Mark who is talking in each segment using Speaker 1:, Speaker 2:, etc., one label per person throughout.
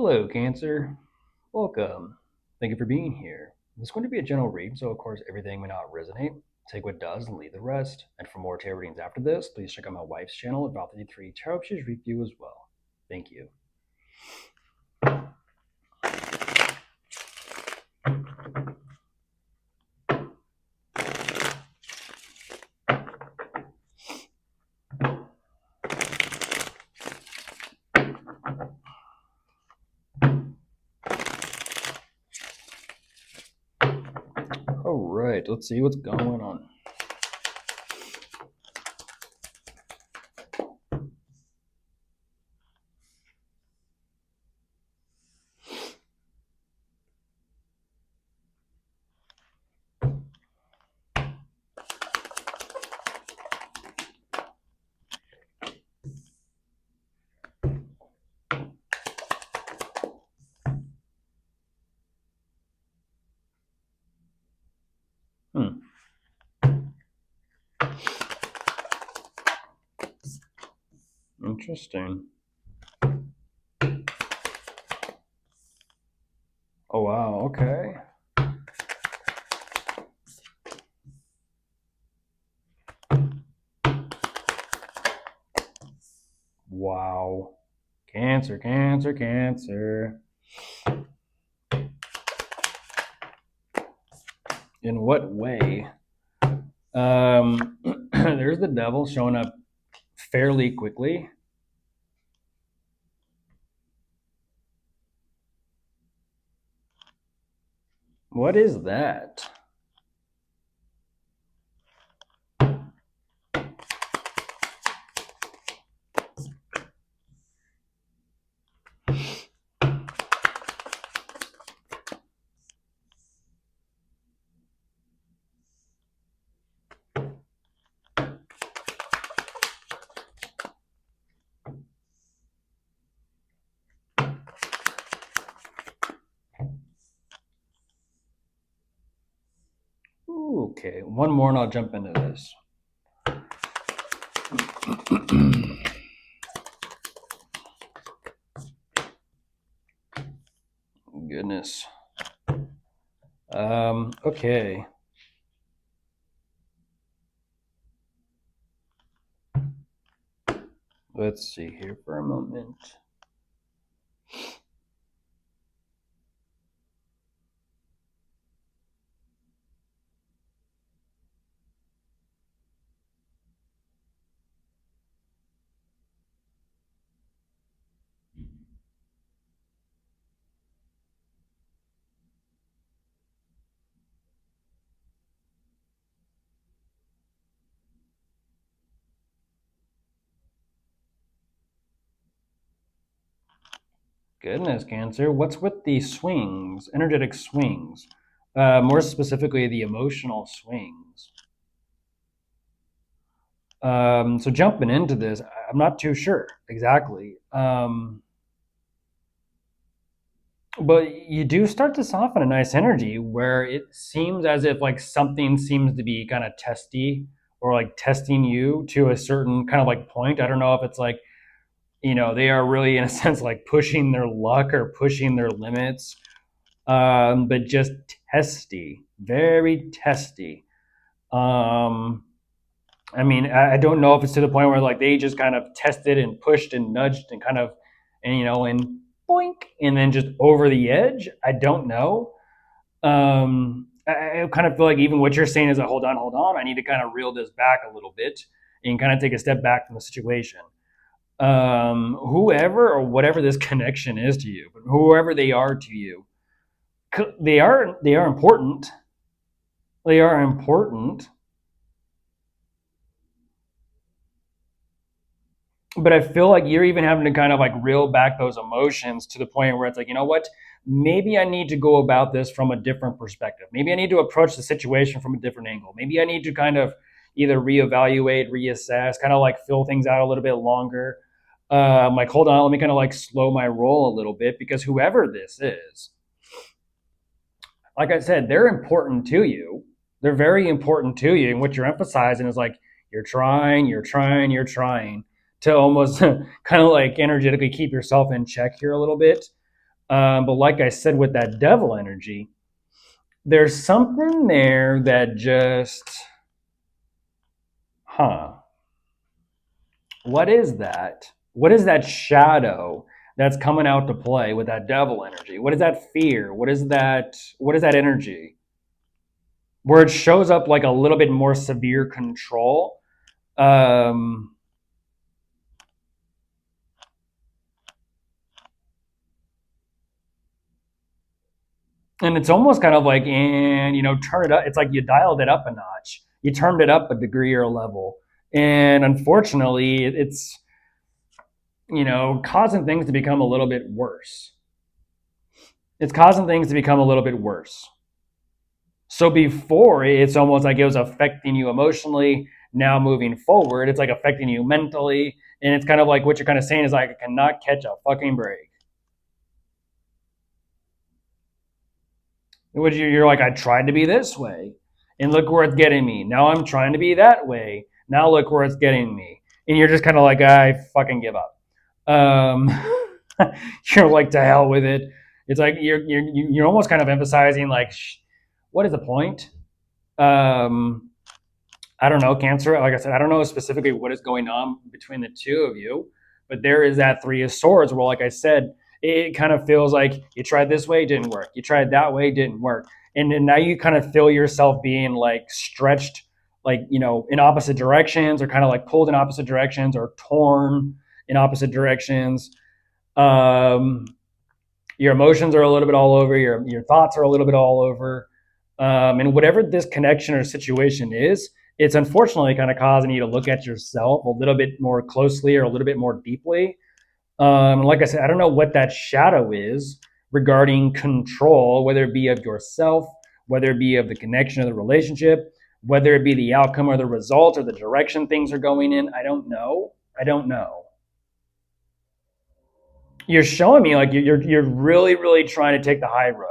Speaker 1: Hello, Cancer. Welcome. Thank you for being here. This is going to be a general read, so of course everything may not resonate. Take what does and leave the rest. And for more tarot readings after this, please check out my wife's channel at Val33 Tarot. She's review as well. Thank you. All right, let's see what's going on. Interesting. Oh, wow, okay. Wow. Cancer, Cancer, Cancer. In what way? There's the devil showing up fairly quickly. What is that? Okay, one more and I'll jump into this. Goodness. Okay. Let's see here for a moment. Goodness, Cancer. What's with the swings, energetic swings? More specifically, the emotional swings. So jumping into this, I'm not too sure exactly. But you do start to soften a nice energy where it seems as if like something seems to be kind of testy or like testing you to a certain kind of like point. I don't know if it's like, they are really in a sense like pushing their luck or pushing their limits, but just testy, very testy. I don't know if it's to the point where like they just kind of tested and pushed and nudged and kind of, and boink, and then just over the edge. I don't know. I kind of feel like even what you're saying is that hold on. I need to kind of reel this back a little bit and kind of take a step back from the situation. Whoever or whatever this connection is to you, but whoever they are to you, they are important. They are important. But I feel like you're even having to kind of like reel back those emotions to the point where it's like, you know what? Maybe I need to go about this from a different perspective. Maybe I need to approach the situation from a different angle. Maybe I need to kind of either reevaluate, reassess, kind of like fill things out a little bit longer. Like, hold on, let me kind of like slow my roll a little bit because whoever this is, like I said, they're important to you. They're very important to you. And what you're emphasizing is like, you're trying to almost kind of like energetically keep yourself in check here a little bit. But like I said, with that devil energy, there's something there that just, what is that? What is that shadow that's coming out to play with that devil energy? What is that fear? What is that? What is that energy? Where it shows up like a little bit more severe control. Um, and it's almost kind of like, and turn it up. It's like you dialed it up a notch. You turned it up a degree or a level. And unfortunately, it's causing things to become a little bit worse. It's causing things to become a little bit worse. So before, it's almost like it was affecting you emotionally. Now moving forward, it's like affecting you mentally. And it's kind of like what you're kind of saying is like, I cannot catch a fucking break. You're like, I tried to be this way, and look where it's getting me. Now I'm trying to be that way. Now look where it's getting me. And you're just kind of like, I fucking give up. Um, you're like, to hell with it. It's like you're almost kind of emphasizing like, what is the point? I don't know, Cancer. Like I said, I don't know specifically what is going on between the two of you, but there is that Three of Swords where, like I said, it kind of feels like you tried this way, didn't work. You tried that way, didn't work. And then now you kind of feel yourself being like stretched, like, in opposite directions, or kind of like pulled in opposite directions, or torn in opposite directions. Um, your emotions are a little bit all over. Your thoughts are a little bit all over. And whatever this connection or situation is, it's unfortunately kind of causing you to look at yourself a little bit more closely or a little bit more deeply. Like I said, I don't know what that shadow is regarding control, whether it be of yourself, whether it be of the connection of the relationship, whether it be the outcome or the result or the direction things are going in. I don't know. I don't know. You're showing me like you're really, really trying to take the high road.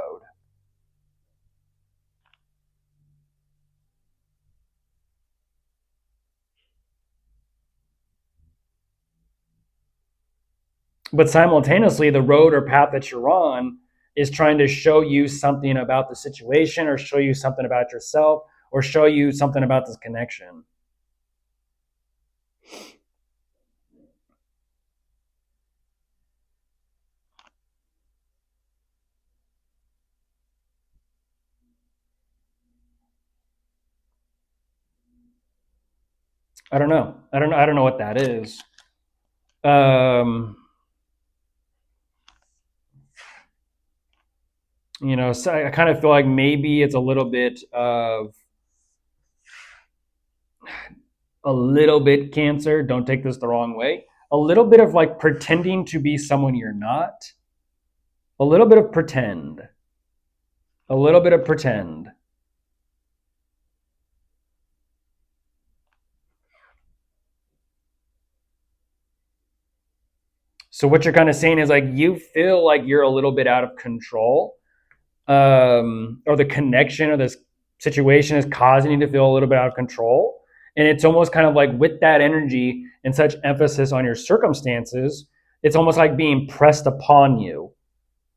Speaker 1: But simultaneously, the road or path that you're on is trying to show you something about the situation, or show you something about yourself, or show you something about this connection. I don't know. I don't know what that is. Um, so I kind of feel like maybe it's a little bit Cancer. Don't take this the wrong way. A little bit of like pretending to be someone you're not. A little bit of pretend. A little bit of pretend. So what you're kind of saying is like you feel like you're a little bit out of control, or the connection or this situation is causing you to feel a little bit out of control. And it's almost kind of like with that energy and such emphasis on your circumstances, it's almost like being pressed upon you.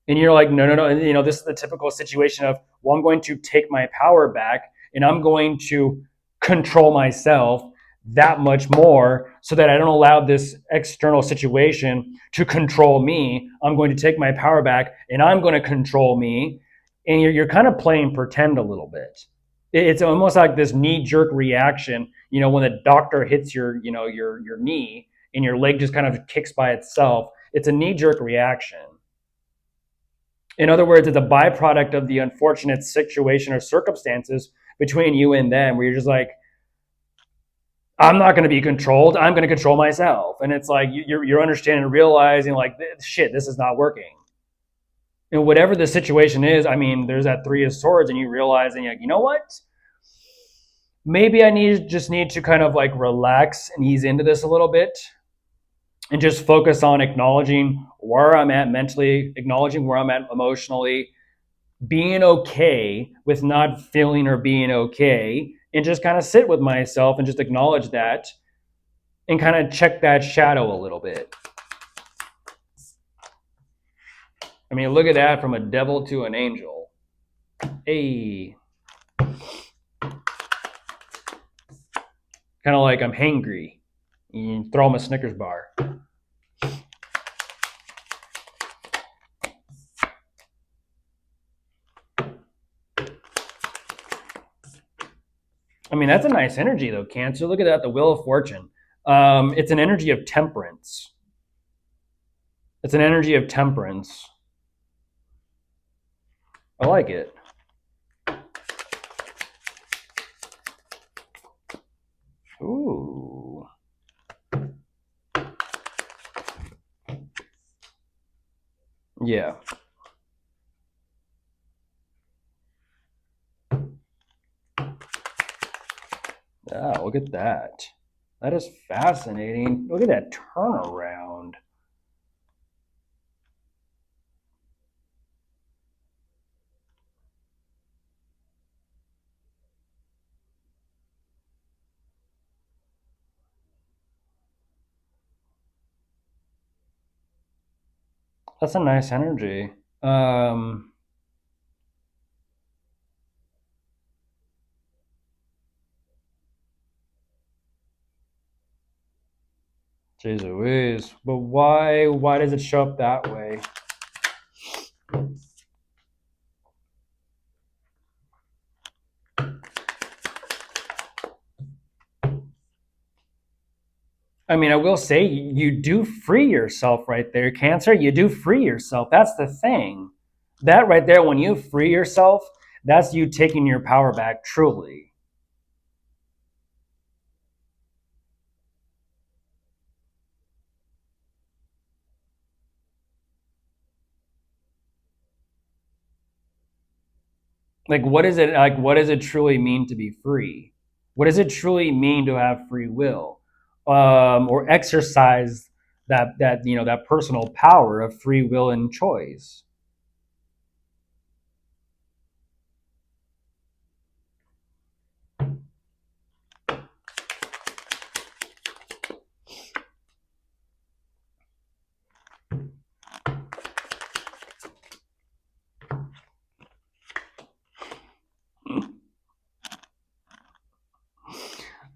Speaker 1: And you're like, no, no, no. And, this is the typical situation of, well, I'm going to take my power back and I'm going to control myself that much more so that I don't allow this external situation to control me. I'm going to take my power back and I'm going to control me. And you're kind of playing pretend a little bit. It's almost like this knee-jerk reaction, when the doctor hits your knee and your leg just kind of kicks by itself. It's a knee-jerk reaction. In other words, it's a byproduct of the unfortunate situation or circumstances between you and them, where you're just like, I'm not going to be controlled. I'm going to control myself. And it's like you're understanding and realizing like, shit, this is not working. And whatever the situation is, I mean, there's that Three of Swords, and you realizing like, you know what? Maybe I just need to kind of like relax and ease into this a little bit, and just focus on acknowledging where I'm at mentally, acknowledging where I'm at emotionally, being okay with not feeling or being okay, and just kind of sit with myself and just acknowledge that and kind of check that shadow a little bit. I mean, look at that, from a devil to an angel. Hey. Kind of like I'm hangry. You throw him a Snickers bar. I mean, that's a nice energy, though, Cancer. Look at that, the Wheel of Fortune. It's an energy of temperance. It's an energy of temperance. I like it. Ooh. Yeah. Yeah, look at that. That is fascinating. Look at that turnaround. That's a nice energy. Jeez Louise. But why does it show up that way? I mean, I will say you do free yourself right there, Cancer. You do free yourself. That's the thing. That right there, when you free yourself, that's you taking your power back truly. Like, what does it truly mean to be free? What does it truly mean to have free will? Or exercise that personal power of free will and choice.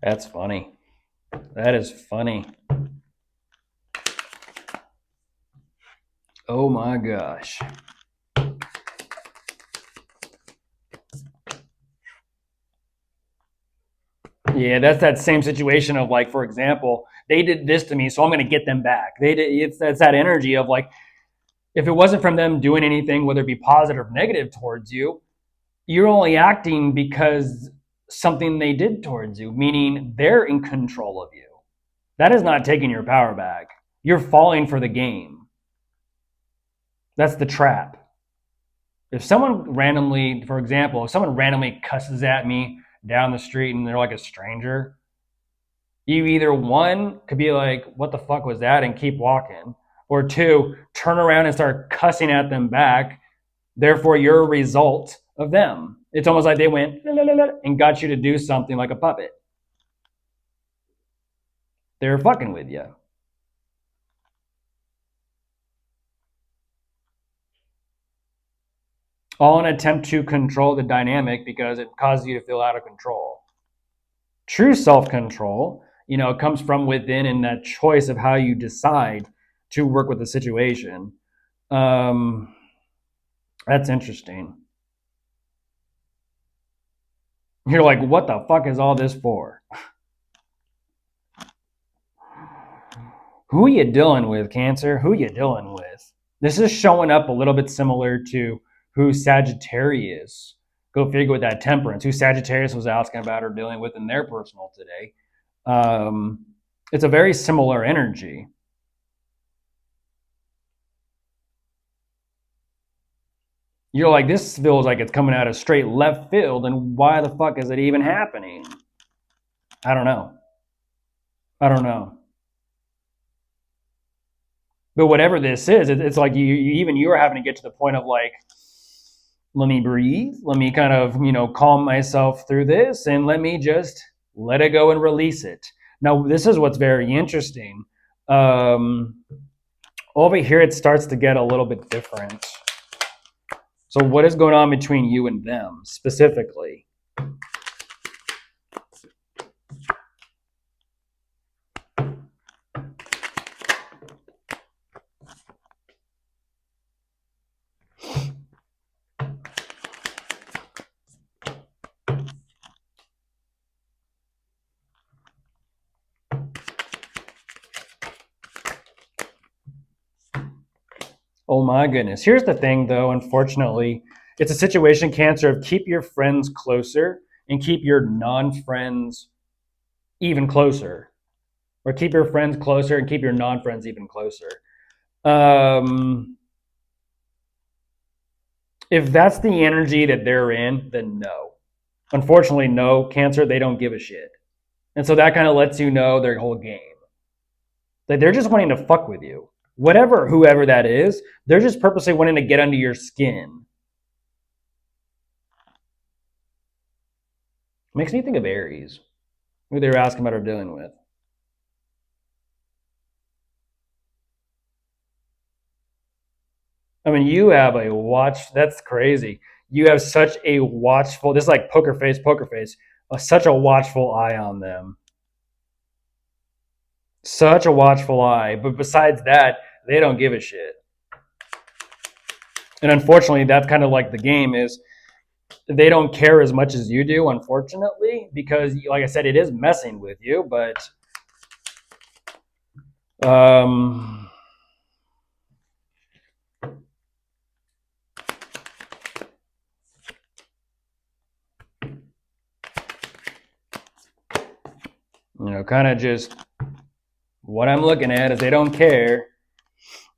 Speaker 1: That's funny. That is funny. Oh my gosh. Yeah, that's that same situation of, like, for example, they did this to me, so I'm going to get them back. It's that energy of, like, if it wasn't from them doing anything, whether it be positive or negative towards you, you're only acting because something they did towards you, meaning they're in control of you. That is not taking your power back. You're falling for the game. That's the trap. If someone randomly, for example, if someone randomly cusses at me down the street and they're like a stranger, you either, one, could be like, what the fuck was that, and keep walking, or two, turn around and start cussing at them back. Therefore, you're a result of them. It's almost like they went la, la, la, la, and got you to do something like a puppet. They're fucking with you. All in an attempt to control the dynamic because it causes you to feel out of control. True self-control, comes from within, and that choice of how you decide to work with the situation. That's interesting. You're like, what the fuck is all this for? Who you dealing with, Cancer? Who you dealing with? This is showing up a little bit similar to who Sagittarius. Go figure with that temperance. Who Sagittarius was asking about or dealing with in their personal today. It's a very similar energy. You're like, this feels like it's coming out of straight left field, and why the fuck is it even happening? I don't know. But whatever this is, it's like you're having to get to the point of, like, let me breathe. Let me kind of, calm myself through this, and let me just let it go and release it. Now, this is what's very interesting. Over here, it starts to get a little bit different. So what is going on between you and them specifically? Oh my goodness. Here's the thing, though, unfortunately, it's a situation, Cancer, of keep your friends closer and keep your non friends even closer, or keep your friends closer and keep your non friends even closer. Um, if that's the energy that they're in, then no. Unfortunately, no, Cancer, they don't give a shit. And so that kind of lets you know their whole game. Like they're just wanting to fuck with you. Whatever, whoever that is, they're just purposely wanting to get under your skin. Makes me think of Aries, who they were asking about or dealing with. I mean, you have a watch. That's crazy. You have such a watchful. This is like poker face. Such a watchful eye on them. Such a watchful eye. But besides that, they don't give a shit. And unfortunately, that's kind of like the game is they don't care as much as you do, unfortunately, because like I said, it is messing with you, but um kind of just what I'm looking at is they don't care.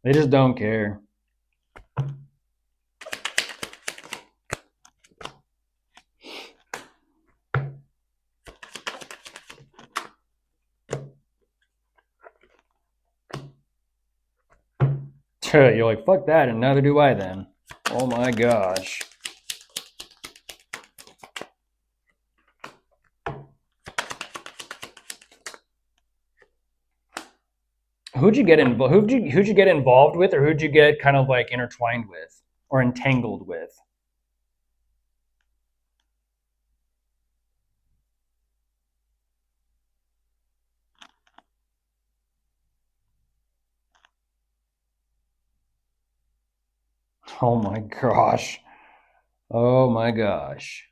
Speaker 1: They just don't care. You're like, fuck that, and neither do I then. Oh my gosh. Who'd you get involved? Who'd you get involved with, or who'd you get kind of like intertwined with or entangled with? Oh my gosh. Oh my gosh.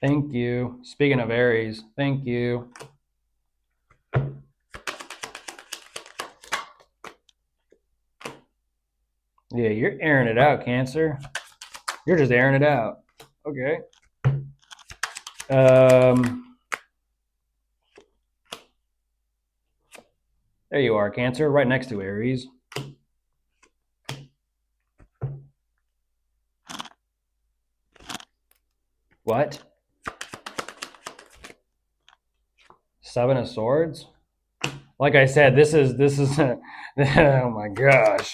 Speaker 1: Thank you. Speaking of Aries, thank you. Yeah, you're airing it out, Cancer. You're just airing it out. Okay. There you are, Cancer, right next to Aries. What? Seven of Swords? Like I said, this is oh my gosh.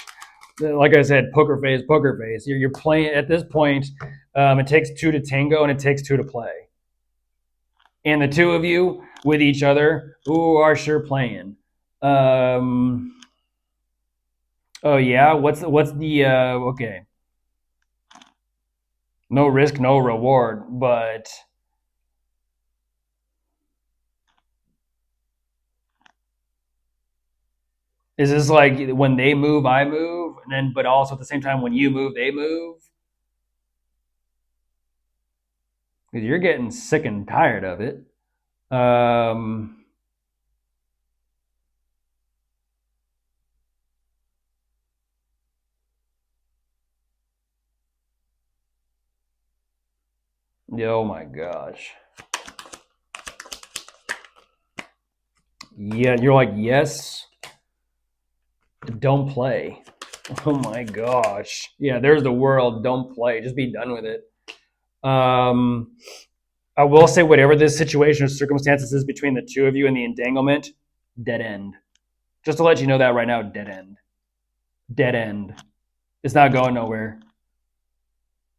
Speaker 1: Like I said, poker face, poker face. You're playing at this point. It takes two to tango, and it takes two to play. And the two of you with each other, ooh, are sure playing. Oh yeah, what's the okay? No risk, no reward. But is this like when they move, I move, and then but also at the same time when you move, they move? Because you're getting sick and tired of it. Um, oh my gosh. Yeah, you're like, yes, don't play. Oh my gosh. Yeah, there's the world. Don't play. Just be done with it. Um, I will say, whatever this situation or circumstances is between the two of you in the entanglement, dead end. Just to let you know that right now, dead end. Dead end. It's not going nowhere.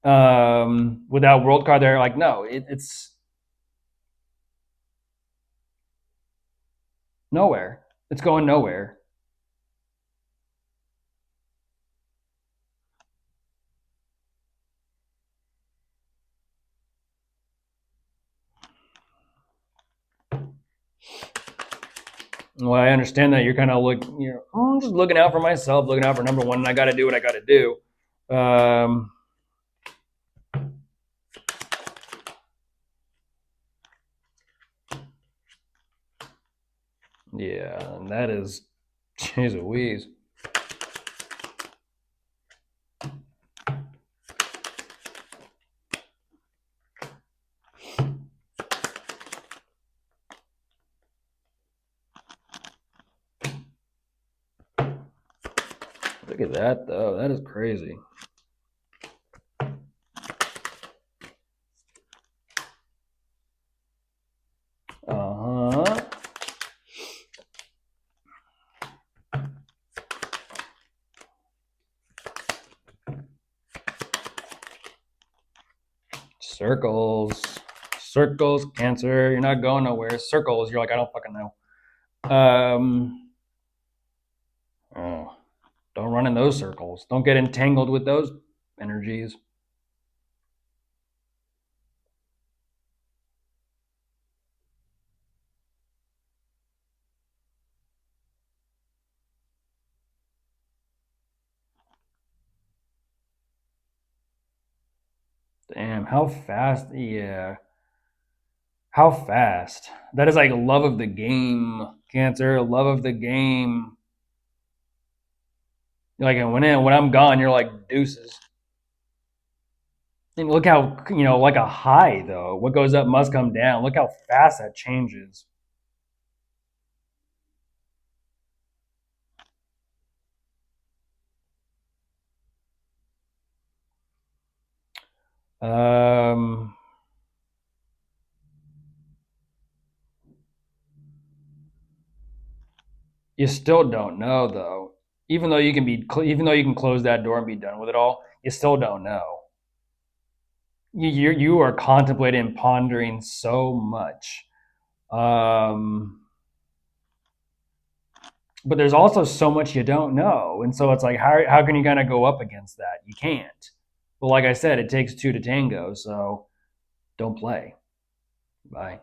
Speaker 1: Without world card, they're like, no, it's nowhere. It's going nowhere. Well, I understand that you're kind of I'm just looking out for myself, looking out for number one, and I got to do what I got to do. Yeah, and that is, jeez Louise. Look at that, though. That is crazy. Uh-huh. Circles. Circles, Cancer. You're not going nowhere. Circles, you're like, I don't fucking know. Oh, don't run in those circles. Don't get entangled with those energies. Damn, how fast? Yeah. How fast? That is like love of the game, Cancer. Love of the game. Like when I'm gone, you're like deuces. And look how like a high though. What goes up must come down. Look how fast that changes. Um, you still don't know though. Even though you can close that door and be done with it all, you still don't know. You are contemplating and pondering so much. Um, but there's also so much you don't know, and so it's like how can you kind of go up against that? You can't. But like I said, it takes two to tango. So don't play. Bye.